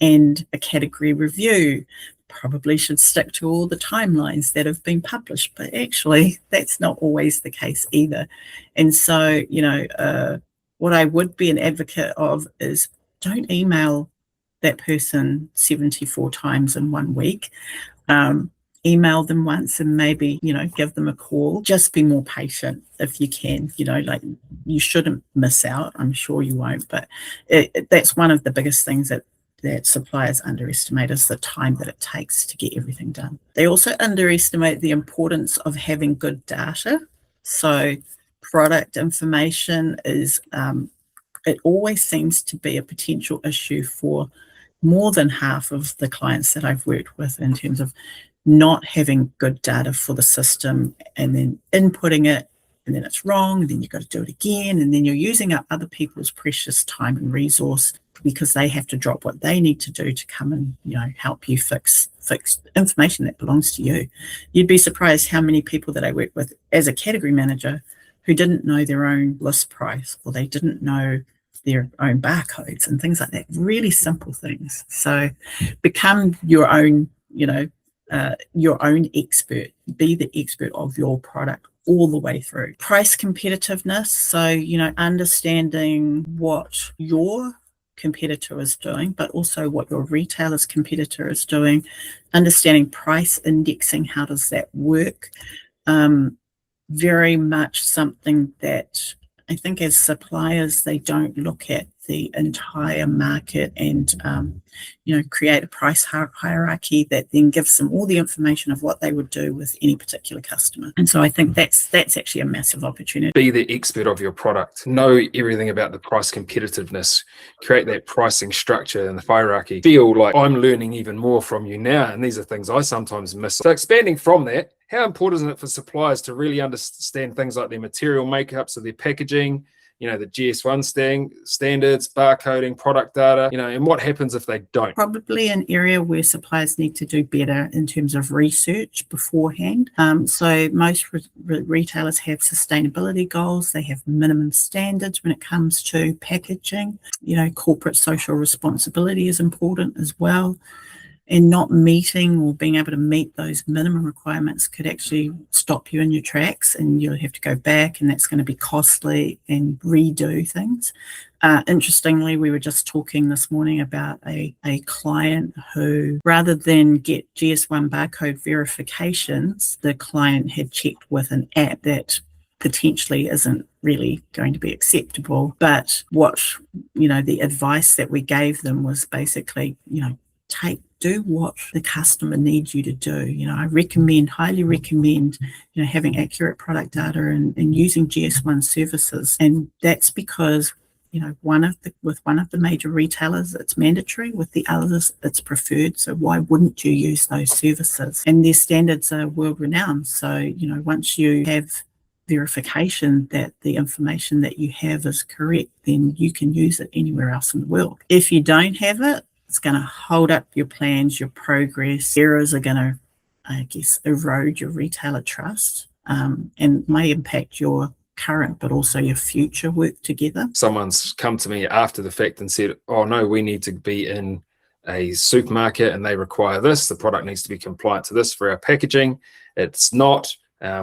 and a category review probably should stick to all the timelines that have been published, but actually that's not always the case either. And so, what I would be an advocate of is don't email that person 74 times in 1 week. Email them once and maybe, give them a call. Just be more patient if you can. You shouldn't miss out. I'm sure you won't, but that's one of the biggest things that suppliers underestimate is the time that it takes to get everything done. They also underestimate the importance of having good data. So product information is, it always seems to be a potential issue for more than half of the clients that I've worked with in terms of not having good data for the system and then inputting it, and then it's wrong, and then you've got to do it again, and then you're using up other people's precious time and resource because they have to drop what they need to do to come and help you fix information that belongs to you. You'd be surprised how many people that I work with as a category manager who didn't know their own list price, or they didn't know their own barcodes and things like that. Really simple things. So become your own expert. Be the expert of your product all the way through. Price competitiveness. So, understanding what your competitor is doing, but also what your retailer's competitor is doing. Understanding price indexing. How does that work? Very much something that I think as suppliers, they don't look at the entire market and, create a price hierarchy that then gives them all the information of what they would do with any particular customer. And so I think that's actually a massive opportunity. Be the expert of your product. Know everything about the price competitiveness. Create that pricing structure and the hierarchy. Feel like I'm learning even more from you now, and these are things I sometimes miss. So expanding from that, how important is it for suppliers to really understand things like their material makeups of their packaging, the GS1 standards, barcoding, product data, and what happens if they don't? Probably an area where suppliers need to do better in terms of research beforehand. So most retailers have sustainability goals. They have minimum standards when it comes to packaging. Corporate social responsibility is important as well. And not meeting or being able to meet those minimum requirements could actually stop you in your tracks, and you'll have to go back, and that's going to be costly and redo things. Interestingly, we were just talking this morning about a client who, rather than get GS1 barcode verifications, the client had checked with an app that potentially isn't really going to be acceptable. But what, the advice that we gave them was basically, do what the customer needs you to do. I highly recommend, having accurate product data and using GS1 services. And that's because, with one of the major retailers, it's mandatory. With the others, it's preferred. So why wouldn't you use those services? And their standards are world renowned. So, once you have verification that the information that you have is correct, then you can use it anywhere else in the world. If you don't have it, it's going to hold up your plans, your progress. Errors are going to, erode your retailer trust, and may impact your current but also your future work together. Someone's come to me after the fact and said, oh no, we need to be in a supermarket and they require this. The product needs to be compliant to this for our packaging. It's not.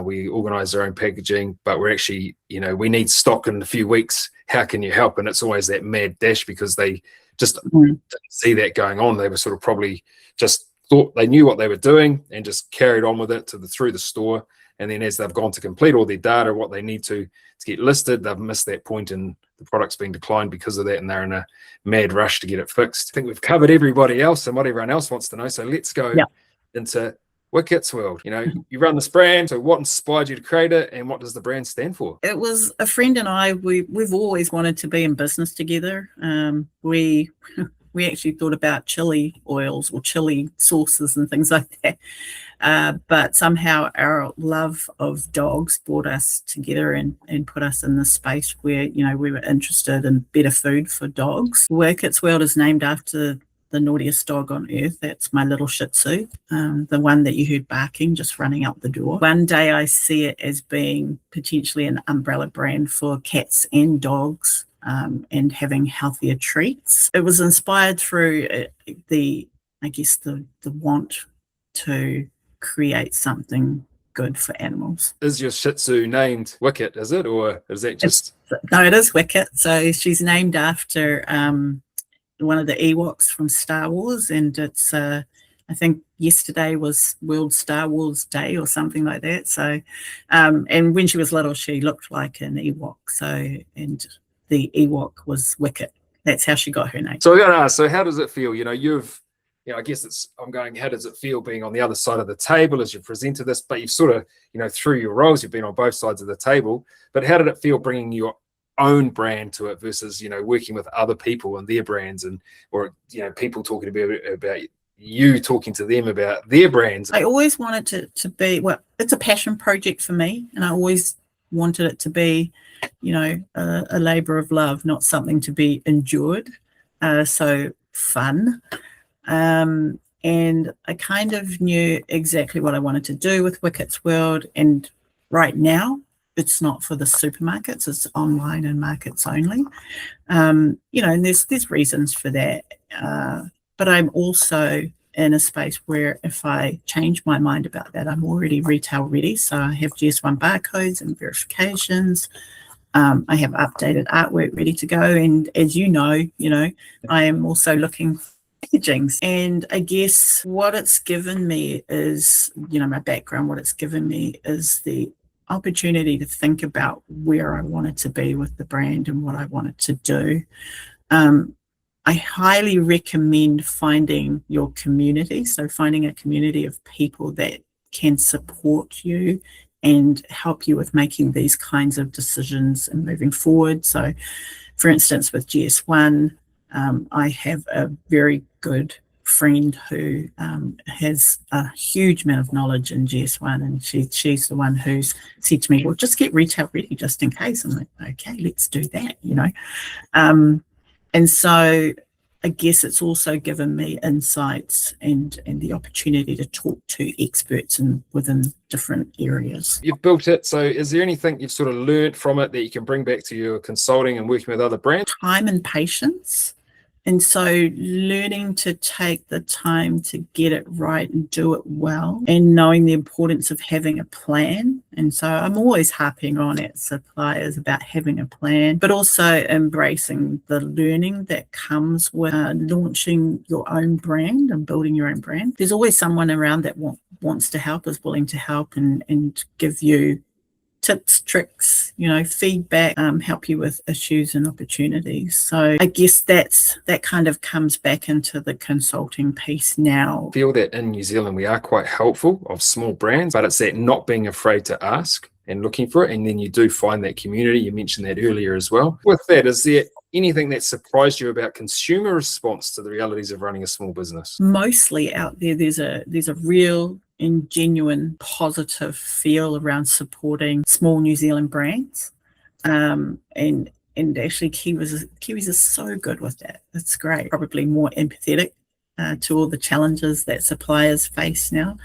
We organize our own packaging, but we're actually, we need stock in a few weeks. How can you help? And it's always that mad dash because they just didn't see that going on. They were sort of probably just thought they knew what they were doing and just carried on with it through the store. And then as they've gone to complete all their data, what they need to get listed, they've missed that point and the product's being declined because of that, and they're in a mad rush to get it fixed. I think we've covered everybody else and what everyone else wants to know. So let's go into Wicket's world. You run this brand, so what inspired you to create it and what does the brand stand for? It was a friend and I, we've always wanted to be in business together. We actually thought about chili oils or chili sauces and things like that. But somehow our love of dogs brought us together and put us in this space where, we were interested in better food for dogs. Wicket's World is named after the naughtiest dog on earth. That's my little Shih Tzu, the one that you heard barking just running out the door. One day I see it as being potentially an umbrella brand for cats and dogs, and having healthier treats. It was inspired through the want to create something good for animals. Is your Shih Tzu named Wicket, is it? Or is that just... No, it is Wicket. So she's named after one of the Ewoks from Star Wars, and it's I think yesterday was World Star Wars Day or something like that. So and when she was little she looked like an Ewok, and the Ewok was Wicket. That's how she got her name. So I gotta ask, so how does it feel? I guess how does it feel being on the other side of the table as you presented this, but you've sort of, through your roles, you've been on both sides of the table, but how did it feel bringing your own brand to it versus, working with other people and their brands or people talking about you talking to them about their brands? I always wanted to be, it's a passion project for me, and I always wanted it to be, a labor of love, not something to be endured. So fun. And I kind of knew exactly what I wanted to do with Wicket's World. And right now, it's not for the supermarkets, it's online and markets only. And there's reasons for that. But I'm also in a space where if I change my mind about that, I'm already retail ready. So I have GS1 barcodes and verifications. I have updated artwork ready to go. And as you know, I am also looking for packagings. And I guess what it's given me is, my background, what it's given me is the opportunity to think about where I wanted to be with the brand and what I wanted to do. I highly recommend finding your community. So finding a community of people that can support you and help you with making these kinds of decisions and moving forward. So for instance, with GS1, I have a very good friend who has a huge amount of knowledge in GS1, and she's the one who's said to me, well, just get retail ready just in case. I'm like, okay, let's do that, you know. And so I guess it's also given me insights and the opportunity to talk to experts within different areas. You've built it. So is there anything you've sort of learned from it that you can bring back to your consulting and working with other brands? Time and patience. And so learning to take the time to get it right and do it well, and knowing the importance of having a plan. And so I'm always harping on at suppliers about having a plan, but also embracing the learning that comes with launching your own brand and building your own brand. There's always someone around that wants to help, is willing to help and give you tips, tricks, you know, feedback, help you with issues and opportunities. So I guess that kind of comes back into the consulting piece now. I feel that in New Zealand we are quite helpful of small brands, but it's that not being afraid to ask and looking for it, and then you do find that community. You mentioned that earlier as well. With that, is there anything that surprised you about consumer response to the realities of running a small business? Mostly out there, there's a real and genuine positive feel around supporting small New Zealand brands, and actually Kiwis are so good with that. It's great. Probably more empathetic to all the challenges that suppliers face now,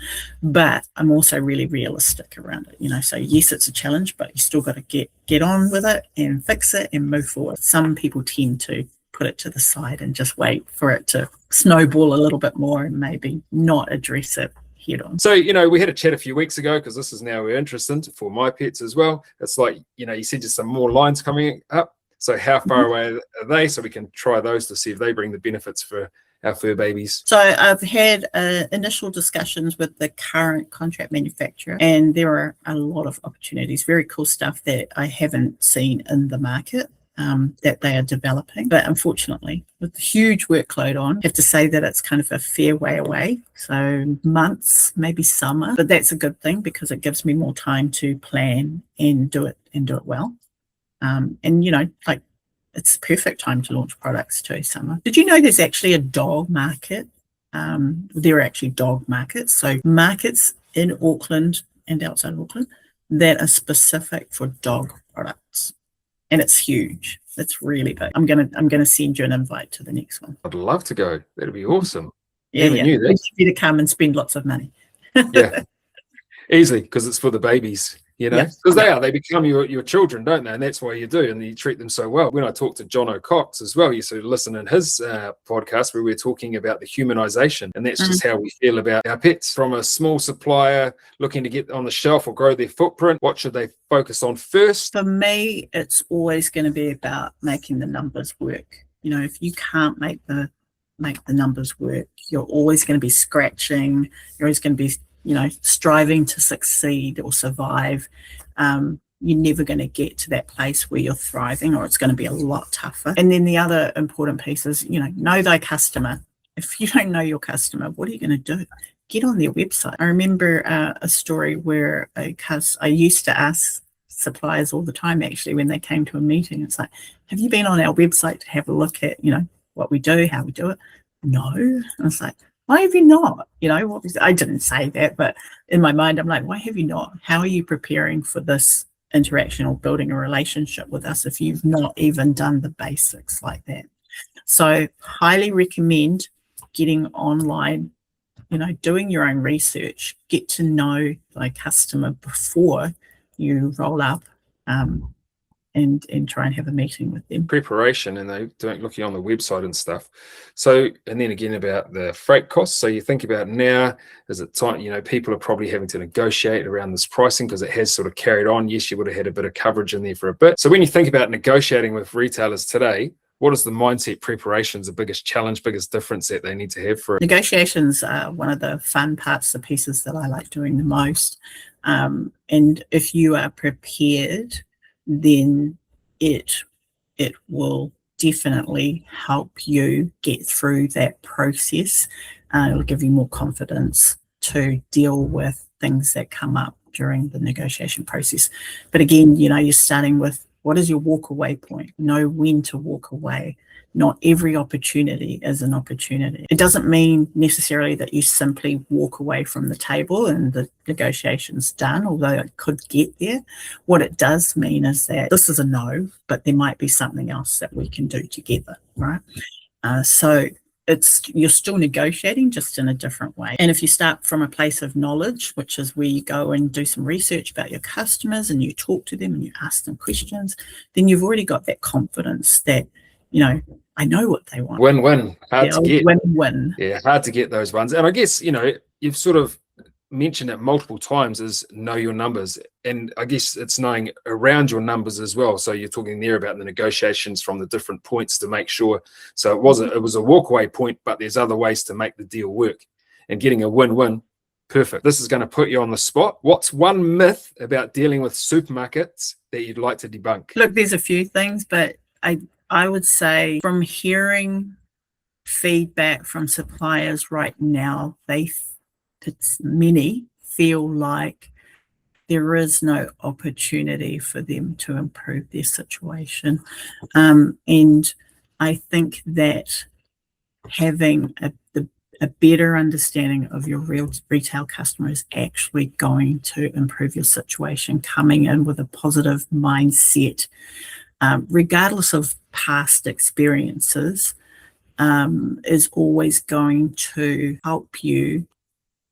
but I'm also really realistic around it, you know. So yes, it's a challenge, but you still got to get on with it and fix it and move forward. Some people tend to put it to the side and just wait for it to snowball a little bit more and maybe not address it head on. So, you know, we had a chat a few weeks ago, because this is now we're interested for my pets as well. It's like, you know, you said just some more lines coming up. So how far away are they, so we can try those to see if they bring the benefits for our fur babies? So I've had initial discussions with the current contract manufacturer, and there are a lot of opportunities, very cool stuff that I haven't seen in the market that they are developing. But unfortunately, with the huge workload on, I have to say that it's kind of a fair way away. So months, maybe summer, but that's a good thing because it gives me more time to plan and do it well. And, you know, like, it's the perfect time to launch products too, summer. Did you know there's actually a dog market? There are actually dog markets. So markets in Auckland and outside of Auckland that are specific for dog products. And it's huge. It's really big. I'm gonna send you an invite to the next one. I'd love to go. That'd be awesome. Yeah. Knew that. You to come and spend lots of money. Yeah, easily, because it's for the babies. You know, because they become your children, don't they? And that's why you do, and you treat them so well. When I talked to John O'Cox as well, you sort of listen in his podcast where we're talking about the humanization, and that's just how we feel about our pets. From a small supplier looking to get on the shelf or grow their footprint, what should they focus on first? For me, it's always going to be about making the numbers work. You know, if you can't make the numbers work, you're always going to be scratching. You're always going to be, you know, striving to succeed or survive. You're never going to get to that place where you're thriving, or it's going to be a lot tougher. And then the other important piece is, you know thy customer. If you don't know your customer, what are you going to do? Get on their website. I remember a story where I used to ask suppliers all the time, actually, when they came to a meeting. It's like, have you been on our website to have a look at, you know, what we do, how we do it? No. And I was like, why have you not? You know, I didn't say that, but in my mind, I'm like, why have you not? How are you preparing for this interaction or building a relationship with us if you've not even done the basics like that? So highly recommend getting online, you know, doing your own research, get to know thy customer before you roll up and try and have a meeting with them. Preparation, and they don't looking on the website and stuff. So, and then again about the freight costs. So you think about now, is it time, you know, people are probably having to negotiate around this pricing because it has sort of carried on. Yes, you would have had a bit of coverage in there for a bit. So when you think about negotiating with retailers today, what is the mindset preparations, the biggest challenge, biggest difference that they need to have for it? Negotiations are one of the fun parts, the pieces that I like doing the most. And if you are prepared, then it will definitely help you get through that process. It'll give you more confidence to deal with things that come up during the negotiation process. But again, you're starting with, what is your walk away point? Know when to walk away. Not every opportunity is an opportunity. It doesn't mean necessarily that you simply walk away from the table and the negotiation's done, although it could get there. What it does mean is that this is a no, but there might be something else that we can do together, right? So you're still negotiating, just in a different way. And if you start from a place of knowledge, which is where you go and do some research about your customers and you talk to them and you ask them questions, then you've already got that confidence that, I know what they want. Win-win, hard to get. Win-win. Yeah, hard to get those ones. And I guess, you've sort of mentioned it multiple times, is know your numbers. And I guess it's knowing around your numbers as well. So you're talking there about the negotiations from the different points to make sure. So it was a walkaway point, but there's other ways to make the deal work, and getting a win-win. Perfect. This is going to put you on the spot. What's one myth about dealing with supermarkets that you'd like to debunk? Look, there's a few things, but I would say, from hearing feedback from suppliers right now, many feel like there is no opportunity for them to improve their situation. And I think that having a better understanding of your retail customer is actually going to improve your situation. Coming in with a positive mindset, regardless of past experiences, is always going to help you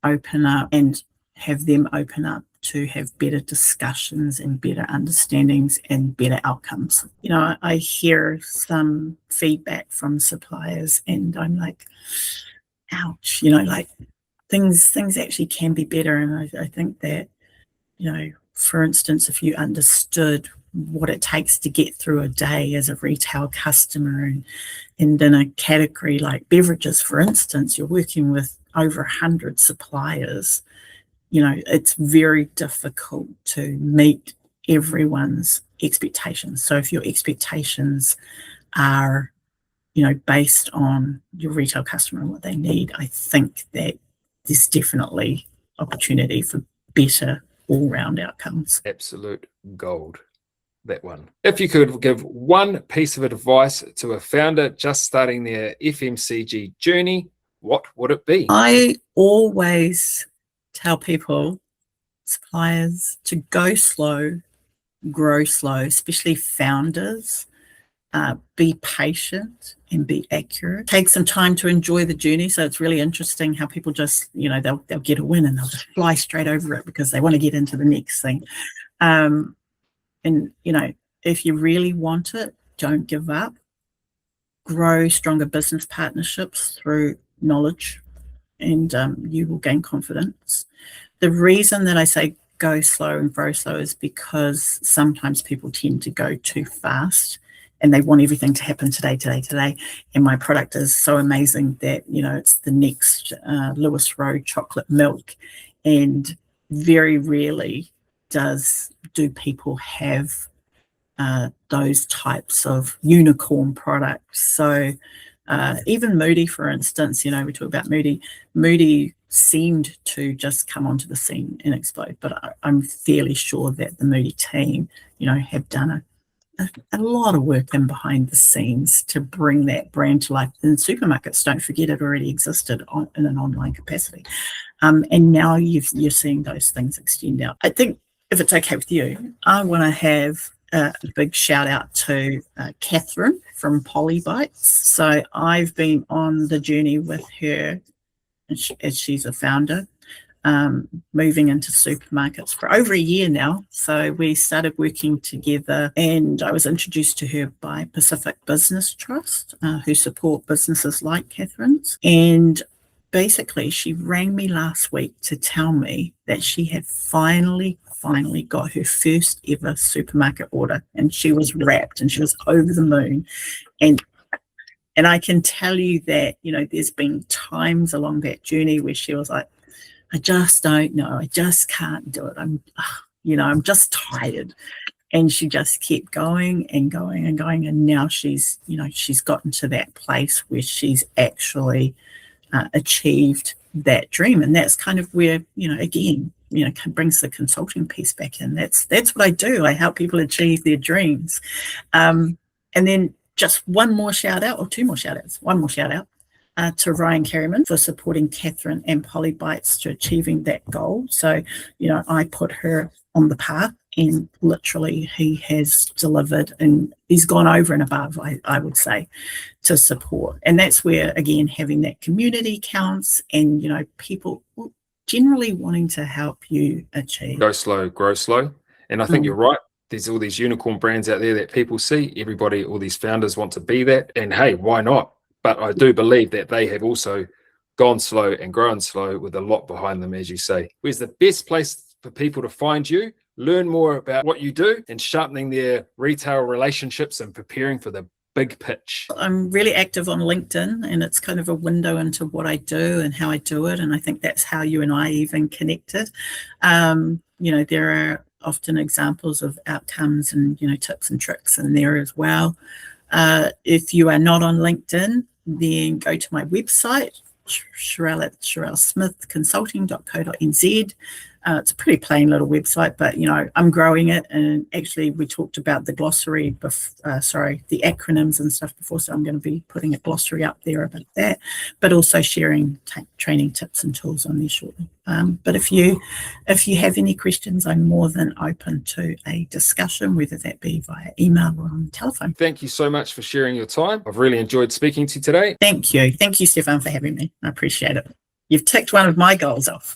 open up and have them open up to have better discussions and better understandings and better outcomes. I hear some feedback from suppliers and I'm like, ouch, like things actually can be better. And I think that, for instance, if you understood what it takes to get through a day as a retail customer, and in a category like beverages, for instance, you're working with over 100 suppliers, it's very difficult to meet everyone's expectations. So if your expectations are, based on your retail customer and what they need, I think that there's definitely opportunity for better all-round outcomes. Absolute gold, that one. If you could give one piece of advice to a founder just starting their FMCG journey, what would it be? I always tell people, suppliers, to go slow, grow slow, especially founders. Be patient and be accurate. Take some time to enjoy the journey. So it's really interesting how people just, they'll get a win and they'll just fly straight over it because they want to get into the next thing. And, if you really want it, don't give up. Grow stronger business partnerships through knowledge, and you will gain confidence. The reason that I say go slow and grow slow is because sometimes people tend to go too fast and they want everything to happen today. And my product is so amazing that, it's the next Lewis Road chocolate milk. And very rarely do people have those types of unicorn products. So even Moody, for instance, we talk about Moody seemed to just come onto the scene and explode, but I'm fairly sure that the Moody team, have done a lot of work in behind the scenes to bring that brand to life. And supermarkets, don't forget, it already existed in an online capacity. And now you're seeing those things extend out. I think, if it's okay with you, I want to have a big shout out to Catherine from Polybites. So I've been on the journey with her, as she's a founder, moving into supermarkets for over a year now. So we started working together, and I was introduced to her by Pacific Business Trust, who support businesses like Catherine's. And basically, she rang me last week to tell me that she had finally got her first ever supermarket order, and she was wrapped and she was over the moon. And And I can tell you that, there's been times along that journey where she was like, I just don't know. I just can't do it. I'm just tired. And she just kept going and going and going. And now she's gotten to that place where she's actually achieved that dream. And that's kind of where, again, brings the consulting piece back in. That's what I do. I help people achieve their dreams. And then just one more shout out to Ryan Kerriman for supporting Catherine and Polybites to achieving that goal. So, I put her on the path, and literally he has delivered, and he's gone over and above, I would say, to support. And that's where, again, having that community counts, and, people generally wanting to help you achieve. Go slow, grow slow. And I think you're right. There's all these unicorn brands out there that people see. Everybody, all these founders want to be that. And hey, why not? But I do believe that they have also gone slow and grown slow with a lot behind them, as you say. Where's the best place for people to find you, learn more about what you do, and sharpening their retail relationships and preparing for the big pitch? I'm really active on LinkedIn, and it's kind of a window into what I do and how I do it. And I think that's how you and I even connected. There are often examples of outcomes and, tips and tricks in there as well. If you are not on LinkedIn, then go to my website, Sherrelle at sherrellesmithconsulting.co.nz. It's a pretty plain little website, but I'm growing it, and actually we talked about the glossary, the acronyms and stuff before, so I'm going to be putting a glossary up there about that, but also sharing training tips and tools on there shortly. But if you have any questions, I'm more than open to a discussion, whether that be via email or on telephone. Thank you so much for sharing your time. I've really enjoyed speaking to you today. Thank you, Stefan, for having me. I appreciate it. You've ticked one of my goals off.